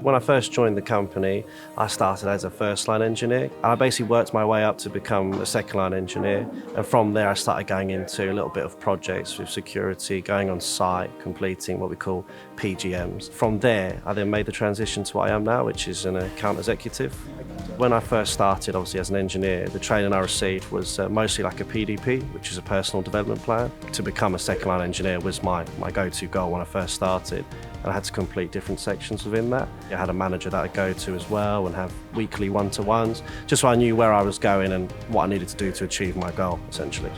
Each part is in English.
When I first joined the company, I started as a first-line engineer. And I basically worked my way up to become a second-line engineer. And from there, I started going into a little bit of projects with security, going on site, completing what we call PGMs. From there, I then made the transition to what I am now, which is an account executive. When I first started, obviously, as an engineer, the training I received was mostly like a PDP, which is a personal development plan. To become a second-line engineer was my go-to goal when I first started. And I had to complete different sections within that. I had a manager that I'd go to as well and have weekly one-to-ones, just so I knew where I was going and what I needed to do to achieve my goal, essentially.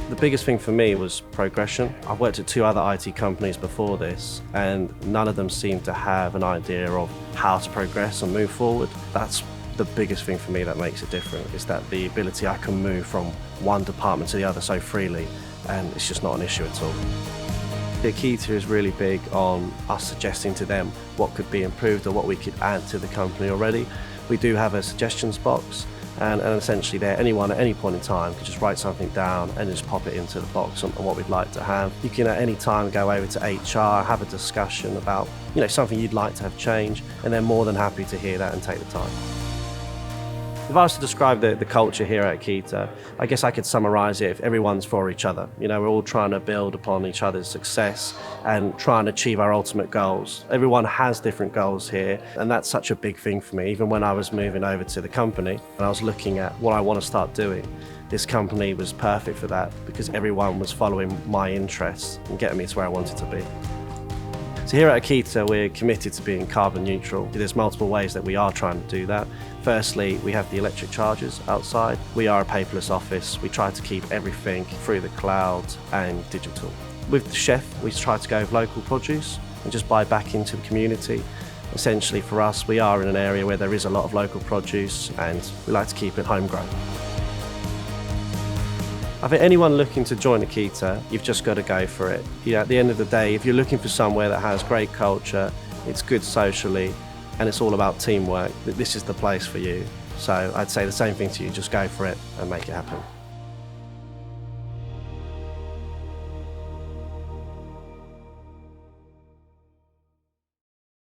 The biggest thing for me was progression. I've worked at 2 other IT companies before this, and none of them seemed to have an idea of how to progress and move forward. That's the biggest thing for me that makes it different, is that the ability I can move from one department to the other so freely, and it's just not an issue at all. The Akita is really big on us suggesting to them what could be improved or what we could add to the company already. We do have a suggestions box, and essentially there, anyone at any point in time can just write something down and just pop it into the box on what we'd like to have. You can at any time go over to HR, have a discussion about something you'd like to have changed, and they're more than happy to hear that and take the time. If I was to describe the culture here at Akita, I guess I could summarise it if everyone's for each other. We're all trying to build upon each other's success and try and achieve our ultimate goals. Everyone has different goals here, and that's such a big thing for me. Even when I was moving over to the company and I was looking at what I want to start doing, this company was perfect for that because everyone was following my interests and getting me to where I wanted to be. So here at Akita, we're committed to being carbon neutral. There's multiple ways that we are trying to do that. Firstly, we have the electric chargers outside. We are a paperless office. We try to keep everything through the cloud and digital. With the chef, we try to go with local produce and just buy back into the community. Essentially for us, we are in an area where there is a lot of local produce and we like to keep it homegrown. I think anyone looking to join Akita, you've just got to go for it. At the end of the day, if you're looking for somewhere that has great culture, it's good socially, and it's all about teamwork, this is the place for you. So I'd say the same thing to you, just go for it and make it happen.